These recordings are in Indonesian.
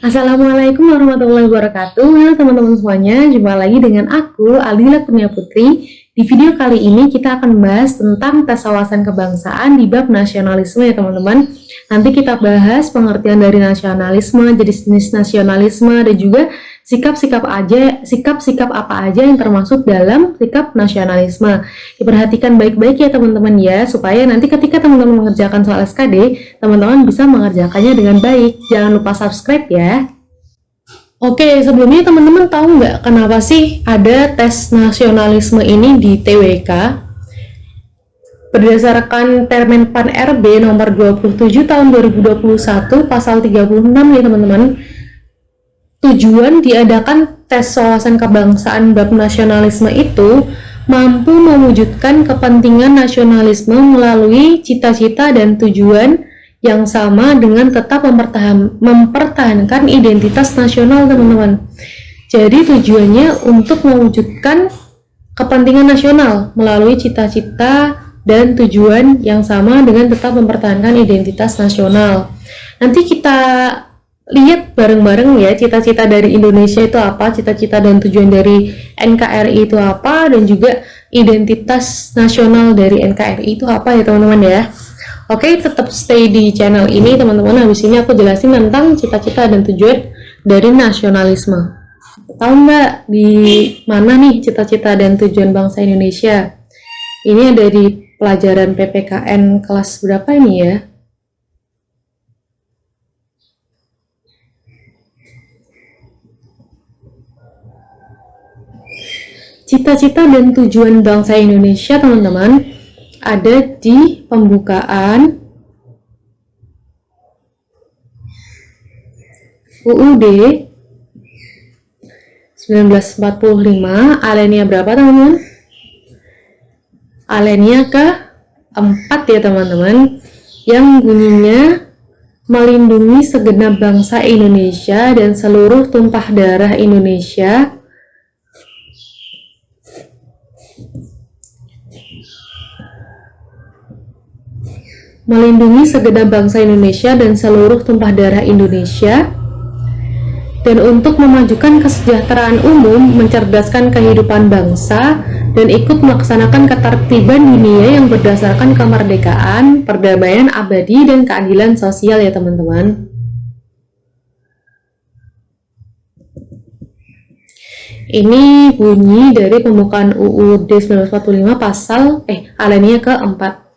Assalamualaikum warahmatullahi wabarakatuh. Halo teman-teman semuanya, jumpa lagi dengan aku Aldila Kurnia Putri. Di video kali ini kita akan membahas tentang tes wawasan kebangsaan di bab nasionalisme ya teman-teman. Nanti kita bahas pengertian dari nasionalisme, jenis-jenis nasionalisme, dan juga sikap-sikap apa aja yang termasuk dalam sikap nasionalisme. Diperhatikan baik-baik ya teman-teman ya, supaya nanti ketika teman-teman mengerjakan soal SKD, teman-teman bisa mengerjakannya dengan baik. Jangan lupa subscribe ya. Oke, sebelumnya teman-teman tahu nggak kenapa sih ada tes nasionalisme ini di TWK? Berdasarkan Permen Pan RB nomor 27 tahun 2021 pasal 36 ya teman-teman, tujuan diadakan tes wawasan kebangsaan bab nasionalisme itu mampu mewujudkan kepentingan nasionalisme melalui cita-cita dan tujuan yang sama dengan tetap mempertahankan identitas nasional teman-teman. Jadi tujuannya untuk mewujudkan kepentingan nasional melalui cita-cita dan tujuan yang sama dengan tetap mempertahankan identitas nasional. Nanti kita lihat bareng-bareng ya, cita-cita dari Indonesia itu apa, cita-cita dan tujuan dari NKRI itu apa, dan juga identitas nasional dari NKRI itu apa ya teman-teman ya. Oke, tetap stay di channel ini teman-teman. Habis ini aku jelasin tentang cita-cita dan tujuan dari nasionalisme. Tahu nggak di mana nih cita-cita dan tujuan bangsa Indonesia? Ini ada di pelajaran PPKN kelas berapa ini ya? Cita-cita dan tujuan bangsa Indonesia teman-teman ada di pembukaan UUD 1945, alinea berapa teman-teman? Alinea ke-4 ya teman-teman, yang bunyinya melindungi segenap bangsa Indonesia dan seluruh tumpah darah Indonesia dan seluruh tumpah darah Indonesia, dan untuk memajukan kesejahteraan umum, mencerdaskan kehidupan bangsa, dan ikut melaksanakan ketertiban dunia yang berdasarkan kemerdekaan, perdamaian abadi, dan keadilan sosial ya teman-teman. Ini bunyi dari pembukaan UUD 1945 pasal alinea ke-4.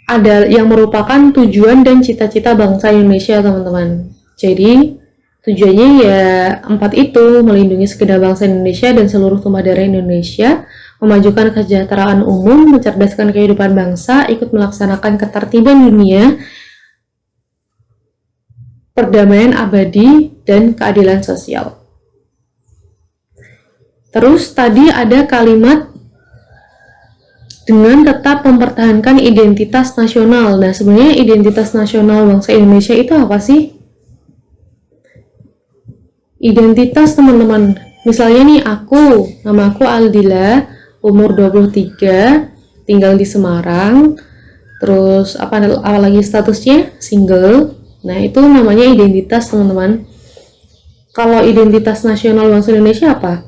Ada yang merupakan tujuan dan cita-cita bangsa Indonesia teman-teman. Jadi tujuannya ya 4 itu, melindungi segenap bangsa Indonesia dan seluruh tumpah darah Indonesia, memajukan kesejahteraan umum, mencerdaskan kehidupan bangsa, ikut melaksanakan ketertiban dunia, perdamaian abadi, dan keadilan sosial. Terus tadi ada kalimat dengan tetap mempertahankan identitas nasional. Nah, sebenarnya identitas nasional bangsa Indonesia itu apa sih? Identitas teman-teman. Misalnya nih nama aku Aldila, umur 23, tinggal di Semarang. Terus apa lagi statusnya? Single. Nah, itu namanya identitas teman-teman. Kalau identitas nasional bangsa Indonesia apa?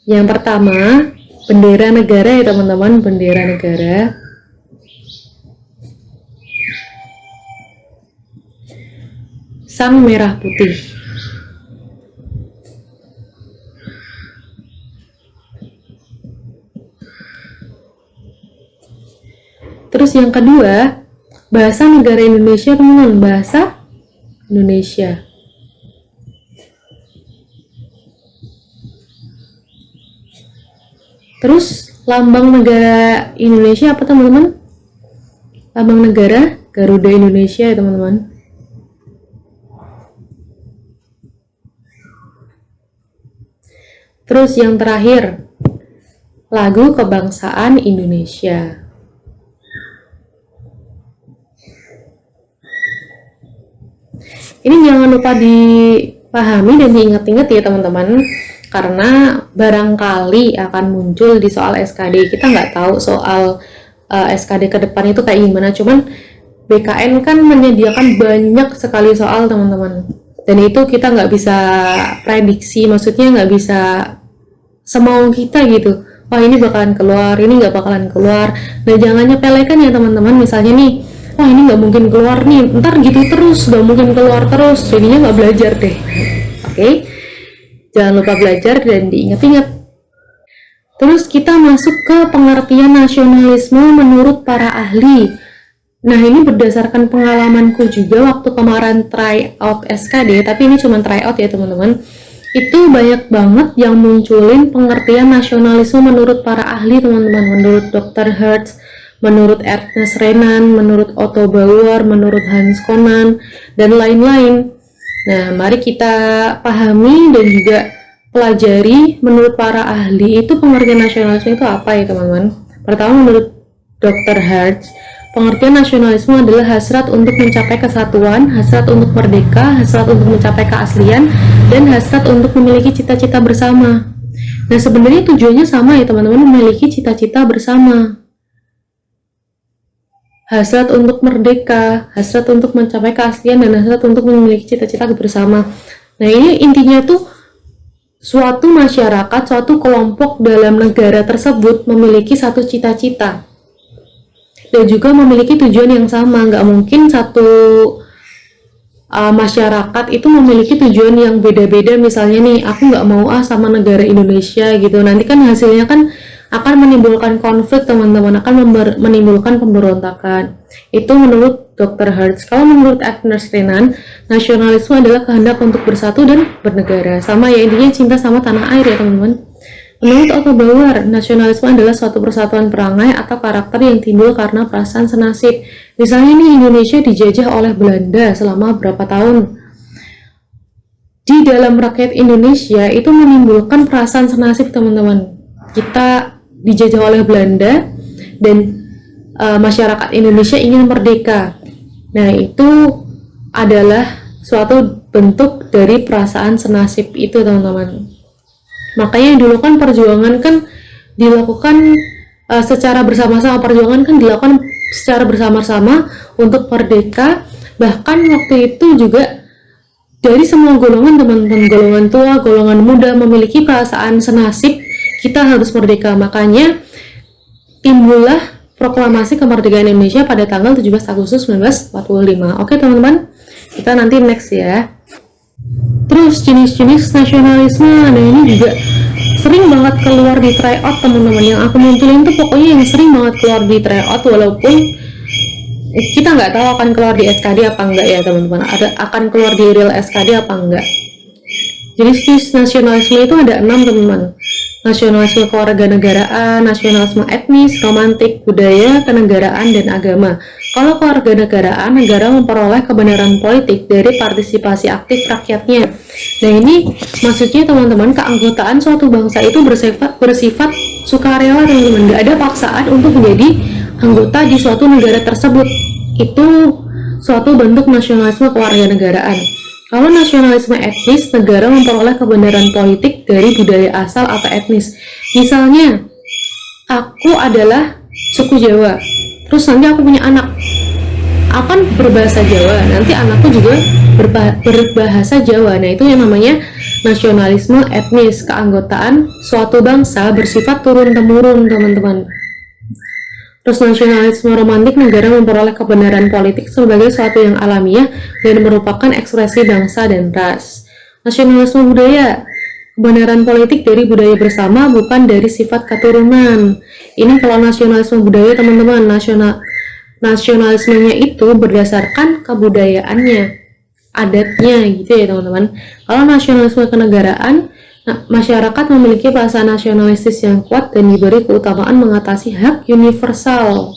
Yang pertama, bendera negara ya teman-teman, bendera negara. Sang merah putih. Terus yang kedua, bahasa negara Indonesia teman-teman, bahasa Indonesia. Terus lambang negara Indonesia apa teman-teman? Lambang negara Garuda Indonesia ya teman-teman. Terus yang terakhir, lagu kebangsaan Indonesia. Ini jangan lupa dipahami dan diingat-ingat ya teman-teman, karena barangkali akan muncul di soal SKD. Kita nggak tahu soal SKD ke depan itu kayak gimana, cuman BKN kan menyediakan banyak sekali soal teman-teman, dan itu kita nggak bisa prediksi, maksudnya nggak bisa semau kita gitu, wah ini bakalan keluar, ini nggak bakalan keluar. Nah jangan nyepelekan ya teman-teman, misalnya nih, wah ini nggak mungkin keluar nih, ntar gitu terus, nggak mungkin keluar terus, jadinya nggak belajar deh. Oke, jangan lupa belajar dan diingat-ingat. Terus kita masuk ke pengertian nasionalisme menurut para ahli. Nah ini berdasarkan pengalamanku juga waktu kemarin try out SKD, tapi ini cuma try out ya teman-teman. Itu banyak banget yang munculin pengertian nasionalisme menurut para ahli teman-teman. Menurut Dr. Hertz, menurut Ernest Renan, menurut Otto Bauer, menurut Hans Konan, dan lain-lain. Nah mari kita pahami dan juga pelajari menurut para ahli itu pengertian nasionalisme itu apa ya teman-teman. Pertama, menurut Dr. Hertz, pengertian nasionalisme adalah hasrat untuk mencapai kesatuan, hasrat untuk merdeka, hasrat untuk mencapai keaslian, dan hasrat untuk memiliki cita-cita bersama. Nah sebenarnya tujuannya sama ya teman-teman, memiliki cita-cita bersama. Hasrat untuk merdeka, hasrat untuk mencapai keaslian, dan hasrat untuk memiliki cita-cita bersama. Nah ini intinya tuh suatu masyarakat, suatu kelompok dalam negara tersebut memiliki satu cita-cita dan juga memiliki tujuan yang sama. Nggak mungkin satu masyarakat itu memiliki tujuan yang beda-beda. Misalnya nih, aku nggak mau sama negara Indonesia gitu, nanti kan hasilnya kan akan menimbulkan konflik teman-teman, akan menimbulkan pemberontakan. Itu menurut Dr. Hertz. Kalau menurut Ernest Renan, nasionalisme adalah kehendak untuk bersatu dan bernegara. Sama ya, intinya cinta sama tanah air ya teman-teman. Menurut Otto Bauer, nasionalisme adalah suatu persatuan perangai atau karakter yang timbul karena perasaan senasib. Misalnya nih, Indonesia dijajah oleh Belanda selama berapa tahun. Di dalam rakyat Indonesia itu menimbulkan perasaan senasib teman-teman. Kita dijajah oleh Belanda dan masyarakat Indonesia ingin merdeka. Nah itu adalah suatu bentuk dari perasaan senasib itu teman-teman. Makanya dulu kan perjuangan kan dilakukan secara bersama-sama, perjuangan kan dilakukan secara bersama-sama untuk merdeka. Bahkan waktu itu juga dari semua golongan teman-teman, golongan tua, golongan muda memiliki perasaan senasib kita harus merdeka. Makanya timbullah proklamasi kemerdekaan Indonesia pada tanggal 17 Agustus 1945. Oke teman-teman, kita nanti next ya. Terus jenis-jenis nasionalisme, nah ini juga sering banget keluar di tryout teman-teman. Yang aku munculin tuh pokoknya yang sering banget keluar di tryout, walaupun kita nggak tahu akan keluar di SKD apa enggak ya teman-teman. Akan keluar di real SKD apa enggak. Jenis nasionalisme itu ada 6 teman-teman. Nasionalisme kewarganegaraan, nasionalisme etnis, romantik, budaya, kenegaraan, dan agama. Kalau kewarganegaraan, negara memperoleh kebenaran politik dari partisipasi aktif rakyatnya. Nah ini maksudnya teman-teman, keanggotaan suatu bangsa itu bersifat sukarela teman-teman. Nggak ada paksaan untuk menjadi anggota di suatu negara tersebut. Itu suatu bentuk nasionalisme kewarganegaraan. Kalau nasionalisme etnis, negara memperoleh kebenaran politik dari budaya asal atau etnis. Misalnya, aku adalah suku Jawa, terus nanti aku punya anak, akan berbahasa Jawa, nanti anakku juga berbahasa Jawa. Nah itu yang namanya nasionalisme etnis, keanggotaan suatu bangsa bersifat turun-temurun teman-teman. Terus nasionalisme romantik, negara memperoleh kebenaran politik sebagai suatu yang alamiah dan merupakan ekspresi bangsa dan ras. Nasionalisme budaya, kebenaran politik dari budaya bersama bukan dari sifat keturunan. Ini kalau nasionalisme budaya teman-teman, nasionalismenya itu berdasarkan kebudayaannya, adatnya gitu ya teman-teman. Kalau nasionalisme kenegaraan, masyarakat memiliki perasaan nasionalistis yang kuat dan diberi keutamaan mengatasi hak universal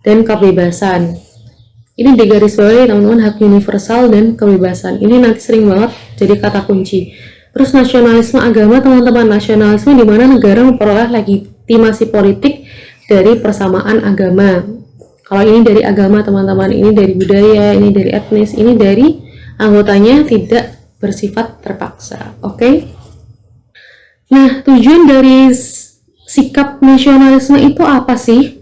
dan kebebasan. Ini digarisbawahi teman-teman, hak universal dan kebebasan. Ini nanti sering banget jadi kata kunci. Terus nasionalisme agama teman-teman, nasionalisme di mana negara memperoleh legitimasi politik dari persamaan agama. Kalau ini dari agama teman-teman, ini dari budaya, ini dari etnis, ini dari anggotanya tidak bersifat terpaksa. Oke? Nah, tujuan dari sikap nasionalisme itu apa sih?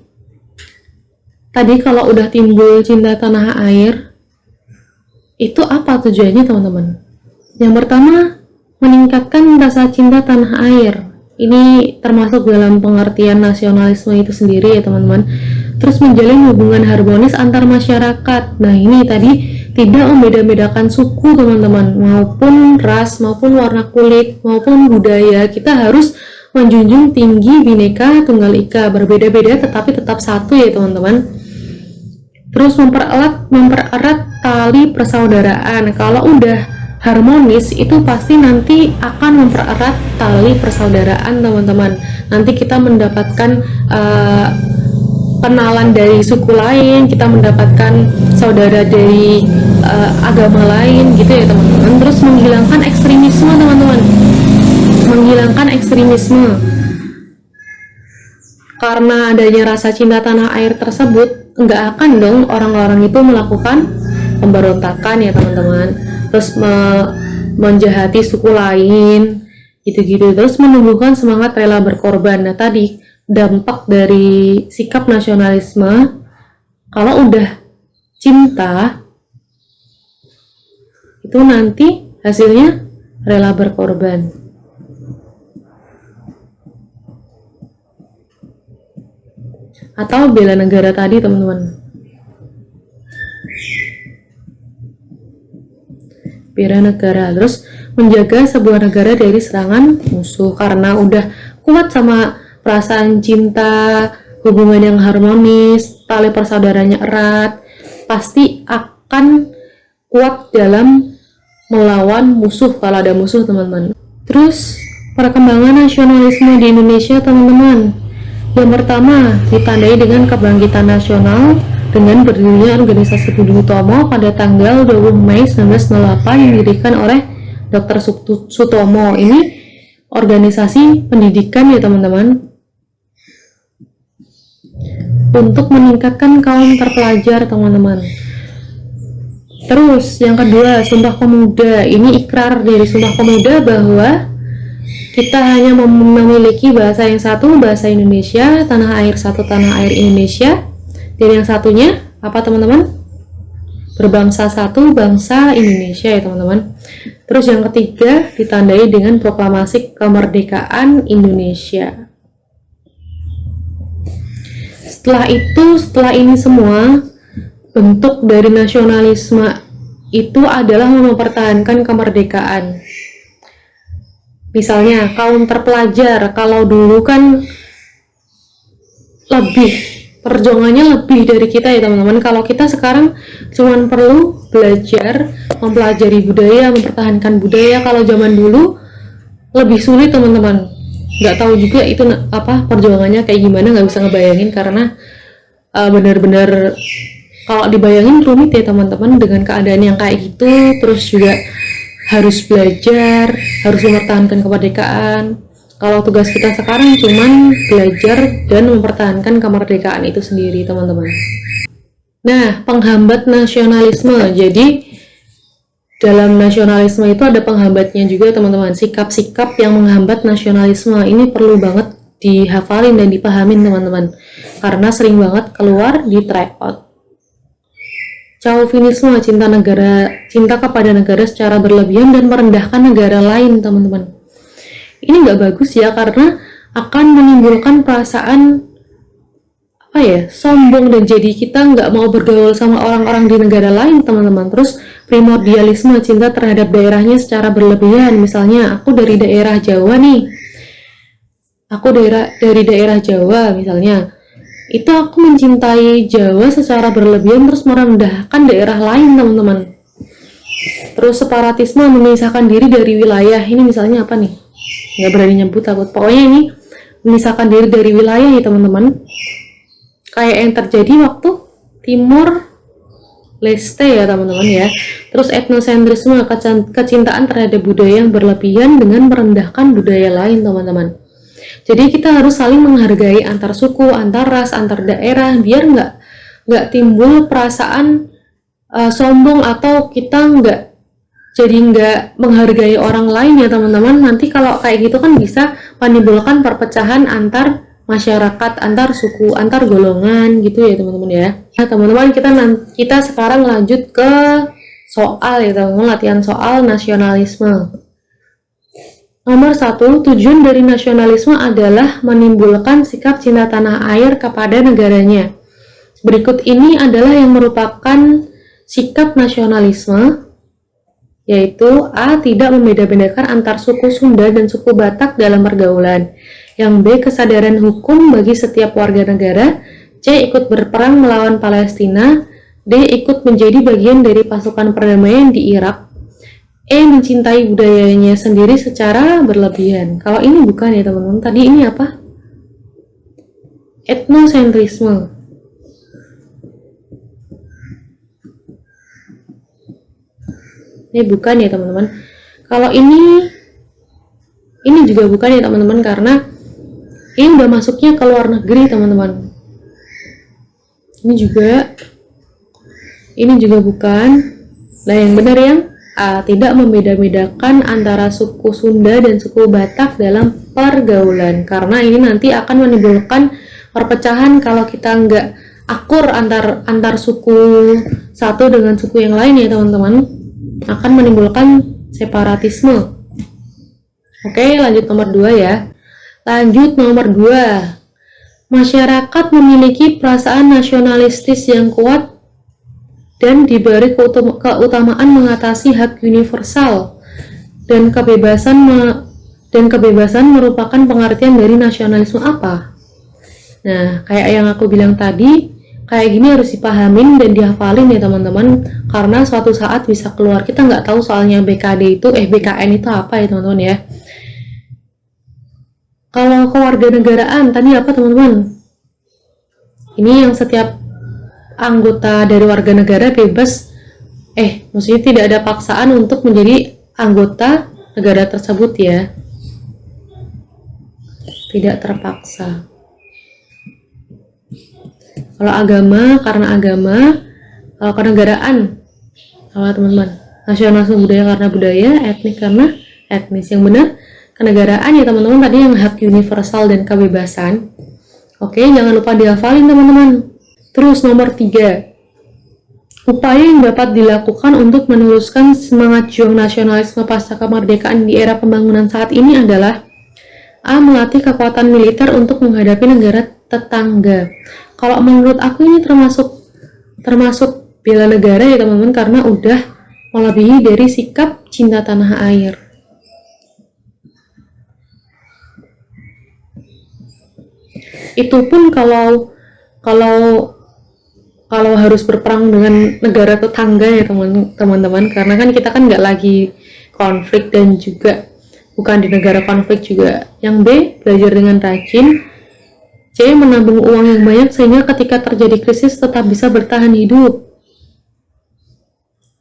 tadi kalau udah timbul cinta tanah air, itu apa tujuannya teman-teman? Yang pertama, meningkatkan rasa cinta tanah air. Ini termasuk dalam pengertian nasionalisme itu sendiri ya teman-teman. Terus menjalin hubungan harmonis antar masyarakat. Nah ini tadi tidak membeda-bedakan suku teman-teman, maupun ras, maupun warna kulit, maupun budaya. Kita harus menjunjung tinggi Bhinneka Tunggal Ika, berbeda-beda tetapi tetap satu ya teman-teman. Terus mempererat tali persaudaraan. Kalau udah harmonis itu pasti nanti akan mempererat tali persaudaraan teman-teman. Nanti kita mendapatkan kenalan dari suku lain, kita mendapatkan saudara dari agama lain gitu ya teman-teman. Terus menghilangkan ekstremisme teman-teman, menghilangkan ekstremisme. Karena adanya rasa cinta tanah air tersebut, nggak akan dong orang-orang itu melakukan pemberontakan ya teman-teman. Terus menjahati suku lain gitu-gitu. Terus menumbuhkan semangat rela berkorban. Nah tadi dampak dari sikap nasionalisme, kalau udah cinta itu nanti hasilnya rela berkorban. Atau bela negara tadi teman-teman, bela negara. Terus menjaga sebuah negara dari serangan musuh, karena udah kuat sama perasaan cinta, hubungan yang harmonis, tali persaudaranya erat, pasti akan kuat dalam melawan musuh kalau ada musuh teman-teman. Terus perkembangan nasionalisme di Indonesia teman-teman, yang pertama ditandai dengan kebangkitan nasional dengan berdirinya organisasi Budi Utomo pada tanggal 20 Mei 1908 yang didirikan oleh Dr. Sutomo. Ini organisasi pendidikan ya teman-teman, untuk meningkatkan kaum terpelajar teman-teman. Terus yang kedua, Sumpah Pemuda. Ini ikrar dari Sumpah Pemuda bahwa kita hanya memiliki bahasa yang satu, bahasa Indonesia, tanah air satu, tanah air Indonesia. Dan yang satunya apa teman-teman? Berbangsa satu, bangsa Indonesia ya teman-teman. Terus yang ketiga ditandai dengan proklamasi kemerdekaan Indonesia. Setelah ini semua, bentuk dari nasionalisme itu adalah mempertahankan kemerdekaan. Misalnya kaum terpelajar, kalau dulu kan lebih perjuangannya lebih dari kita ya teman-teman. Kalau kita sekarang cuma perlu belajar, mempelajari budaya, mempertahankan budaya. Kalau zaman dulu lebih sulit teman-teman. Nggak tahu juga itu apa perjuangannya kayak gimana, nggak bisa ngebayangin karena benar-benar kalau dibayangin rumit ya teman-teman dengan keadaan yang kayak gitu. Terus juga harus belajar, harus mempertahankan kemerdekaan. Kalau tugas kita sekarang cuman belajar dan mempertahankan kemerdekaan itu sendiri teman-teman. Nah, penghambat nasionalisme. Jadi dalam nasionalisme itu ada penghambatnya juga teman-teman. Sikap-sikap yang menghambat nasionalisme ini perlu banget dihafalin dan dipahamin teman-teman, karena sering banget keluar di tryout. Chauvinisme, cinta kepada negara secara berlebihan dan merendahkan negara lain teman-teman. Ini nggak bagus ya, karena akan menimbulkan perasaan sombong, dan jadi kita nggak mau bergaul sama orang-orang di negara lain teman-teman. Terus primordialisme, cinta terhadap daerahnya secara berlebihan. Misalnya aku dari daerah Jawa nih, dari daerah Jawa misalnya, itu aku mencintai Jawa secara berlebihan terus merendahkan daerah lain teman-teman. Terus separatisme, memisahkan diri dari wilayah. Ini misalnya apa nih, nggak berani nyebut takut. Pokoknya ini memisahkan diri dari wilayah ya teman-teman, kayak yang terjadi waktu Timor Leste ya teman-teman ya. Terus etnosentrisme, kecintaan terhadap budaya yang berlebihan dengan merendahkan budaya lain teman-teman. Jadi kita harus saling menghargai antar suku, antar ras, antar daerah, biar nggak timbul perasaan sombong, atau kita nggak menghargai orang lain ya teman-teman. Nanti kalau kayak gitu kan bisa menimbulkan perpecahan antar masyarakat, antar suku, antar golongan gitu ya teman-teman ya. Nah teman-teman, kita sekarang lanjut ke soal ya teman-teman, latihan soal nasionalisme. Nomor 1, tujuan dari nasionalisme adalah menimbulkan sikap cinta tanah air kepada negaranya. Berikut ini adalah yang merupakan sikap nasionalisme, yaitu A. Tidak membeda-bedakan antar suku Sunda dan suku Batak dalam pergaulan. Yang B. Kesadaran hukum bagi setiap warga negara. C. Ikut berperang melawan Palestina. D. Ikut menjadi bagian dari pasukan perdamaian di Irak. E. Mencintai budayanya sendiri secara berlebihan. Kalau ini bukan ya teman-teman. Tadi ini apa? Etnosentrisme. Ini bukan ya teman-teman. Kalau ini juga bukan ya teman-teman, karena ini udah masuknya ke luar negeri teman-teman. Ini juga bukan. Nah yang benar yang A. Tidak membeda-bedakan antara suku Sunda dan suku Batak dalam pergaulan, karena ini nanti akan menimbulkan perpecahan kalau kita nggak akur antar suku satu dengan suku yang lain ya teman-teman, akan menimbulkan separatisme. Oke, lanjut nomor 2 ya. Lanjut nomor 2. Masyarakat memiliki perasaan nasionalistis yang kuat dan diberi keutamaan mengatasi hak universal, dan kebebasan merupakan pengertian dari nasionalisme apa? Nah, kayak yang aku bilang tadi, kayak gini harus dipahamin dan dihafalin ya teman-teman, karena suatu saat bisa keluar. Kita nggak tahu soalnya BKN itu apa ya teman-teman ya. Kalau kewarganegaraan tadi apa teman-teman? Ini yang setiap anggota dari warga negara bebas, maksudnya tidak ada paksaan untuk menjadi anggota negara tersebut ya, tidak terpaksa. Kalau agama karena agama, kalau kenegaraan, kalau teman-teman, nasionalisme budaya karena budaya, etnik karena etnis. Yang benar kenegaraan ya teman-teman, tadi yang hak universal dan kebebasan. Oke, jangan lupa dihafalin teman-teman. Terus nomor 3, upaya yang dapat dilakukan untuk meneruskan semangat juang nasionalisme pasca kemerdekaan di era pembangunan saat ini adalah A. Melatih kekuatan militer untuk menghadapi negara tetangga. Kalau menurut aku ini termasuk bela negara ya teman-teman, karena udah melebihi dari sikap cinta tanah air. Itu pun kalau harus berperang dengan negara tetangga ya teman-teman, karena kan kita kan nggak lagi konflik dan juga bukan di negara konflik juga. Yang B. Belajar dengan rajin. C. Menabung uang yang banyak sehingga ketika terjadi krisis tetap bisa bertahan hidup.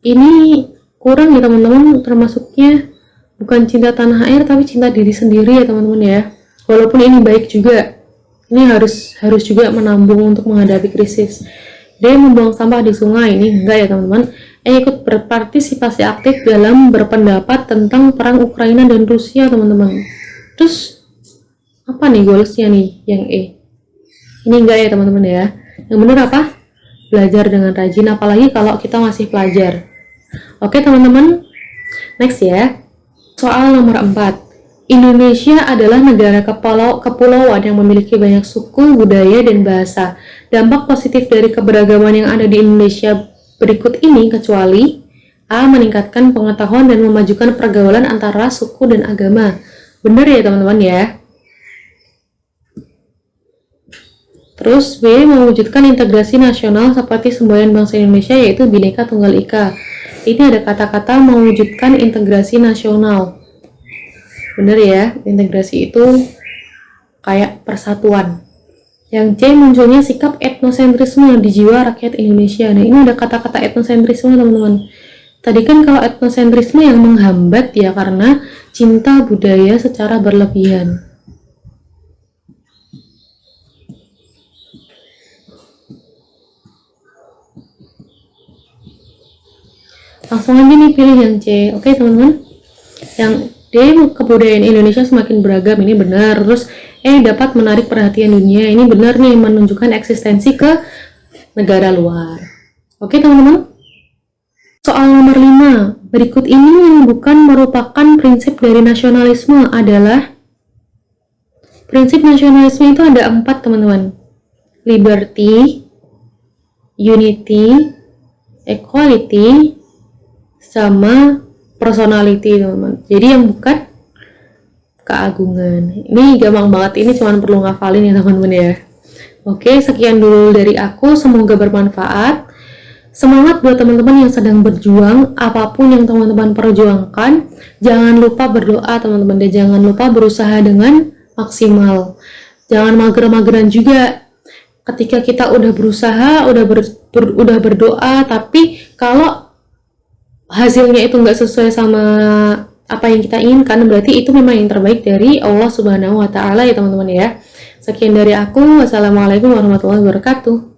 Ini kurang ya teman-teman, termasuknya bukan cinta tanah air tapi cinta diri sendiri ya teman-teman ya. Walaupun ini baik juga, ini harus juga menabung untuk menghadapi krisis. D. Membuang sampah di sungai. Ini enggak ya teman-teman. E. Ikut berpartisipasi aktif dalam berpendapat tentang perang Ukraina dan Rusia teman-teman. Terus apa nih goalsnya nih yang E? Ini enggak ya teman-teman ya. Yang benar apa? Belajar dengan rajin, apalagi kalau kita masih pelajar. Oke teman-teman, next ya. Soal nomor 4. Indonesia adalah negara kepulauan yang memiliki banyak suku, budaya, dan bahasa. Dampak positif dari keberagaman yang ada di Indonesia berikut ini kecuali A. Meningkatkan pengetahuan dan memajukan pergaulan antara suku dan agama. Benar ya teman-teman ya. Terus B. Mewujudkan integrasi nasional seperti semboyan bangsa Indonesia, yaitu Bhinneka Tunggal Ika. Ini ada kata-kata mewujudkan integrasi nasional. Bener ya, integrasi itu kayak persatuan. Yang C. Munculnya sikap etnosentrisme di jiwa rakyat Indonesia. Nah ini ada kata-kata etnosentrisme teman-teman. Tadi kan kalau etnosentrisme yang menghambat ya, karena cinta budaya secara berlebihan. Langsung aja nih pilih yang C. Oke teman-teman. Yang D. Kebudayaan Indonesia semakin beragam. Ini benar. Terus dapat menarik perhatian dunia. Ini benar nih, menunjukkan eksistensi ke negara luar. Oke teman-teman. Soal nomor 5, berikut ini yang bukan merupakan prinsip dari nasionalisme adalah prinsip nasionalisme itu ada 4 teman-teman. Liberty, unity, equality, sama personality teman-teman. Jadi yang bukan keagungan. Ini gampang banget, ini cuma perlu ngafalin ya teman-teman ya. Oke, sekian dulu dari aku, semoga bermanfaat. Semangat buat teman-teman yang sedang berjuang, apapun yang teman-teman perjuangkan. Jangan lupa berdoa teman-teman, dan jangan lupa berusaha dengan maksimal. Jangan mager-mageran juga. Ketika kita udah berusaha, udah berdoa, tapi kalau hasilnya itu nggak sesuai sama apa yang kita inginkan, berarti itu memang yang terbaik dari Allah Subhanahu wa Ta'ala ya teman-teman ya. Sekian dari aku, wassalamualaikum warahmatullahi wabarakatuh.